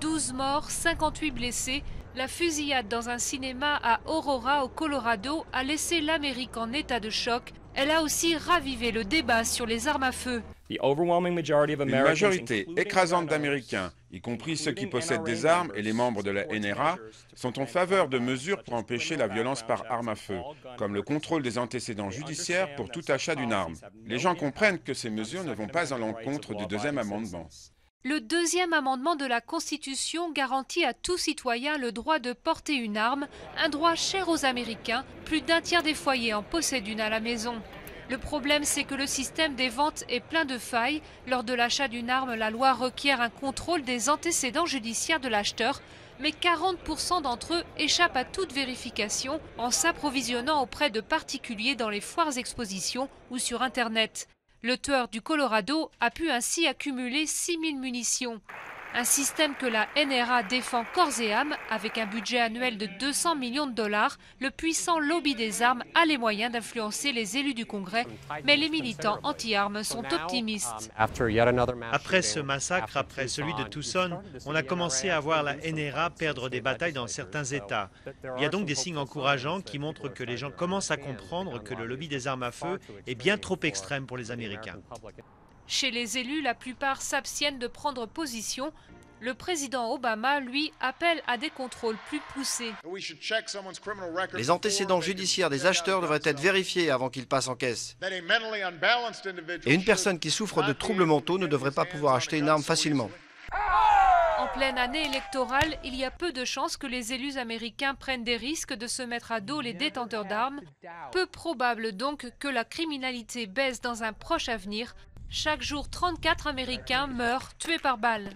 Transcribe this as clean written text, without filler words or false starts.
12 morts, 58 blessés. La fusillade dans un cinéma à Aurora, au Colorado, a laissé l'Amérique en état de choc. Elle a aussi ravivé le débat sur les armes à feu. Une majorité écrasante d'Américains, y compris ceux qui possèdent des armes et les membres de la NRA, sont en faveur de mesures pour empêcher la violence par arme à feu, comme le contrôle des antécédents judiciaires pour tout achat d'une arme. Les gens comprennent que ces mesures ne vont pas à l'encontre du deuxième amendement. Le deuxième amendement de la Constitution garantit à tout citoyen le droit de porter une arme, un droit cher aux Américains. Plus d'un tiers des foyers en possèdent une à la maison. Le problème, c'est que le système des ventes est plein de failles. Lors de l'achat d'une arme, la loi requiert un contrôle des antécédents judiciaires de l'acheteur, mais 40% d'entre eux échappent à toute vérification en s'approvisionnant auprès de particuliers dans les foires expositions ou sur Internet. Le tueur du Colorado a pu ainsi accumuler 6000 munitions. Un système que la NRA défend corps et âme. Avec un budget annuel de 200 millions de dollars, le puissant lobby des armes a les moyens d'influencer les élus du Congrès. Mais les militants anti-armes sont optimistes. Après ce massacre, après celui de Tucson, on a commencé à voir la NRA perdre des batailles dans certains États. Il y a donc des signes encourageants qui montrent que les gens commencent à comprendre que le lobby des armes à feu est bien trop extrême pour les Américains. Chez les élus, la plupart s'abstiennent de prendre position. Le président Obama, lui, appelle à des contrôles plus poussés. Les antécédents judiciaires des acheteurs devraient être vérifiés avant qu'ils passent en caisse. Et une personne qui souffre de troubles mentaux ne devrait pas pouvoir acheter une arme facilement. En pleine année électorale, il y a peu de chances que les élus américains prennent des risques de se mettre à dos les détenteurs d'armes. Peu probable donc que la criminalité baisse dans un proche avenir. Chaque jour, 34 Américains meurent tués par balle.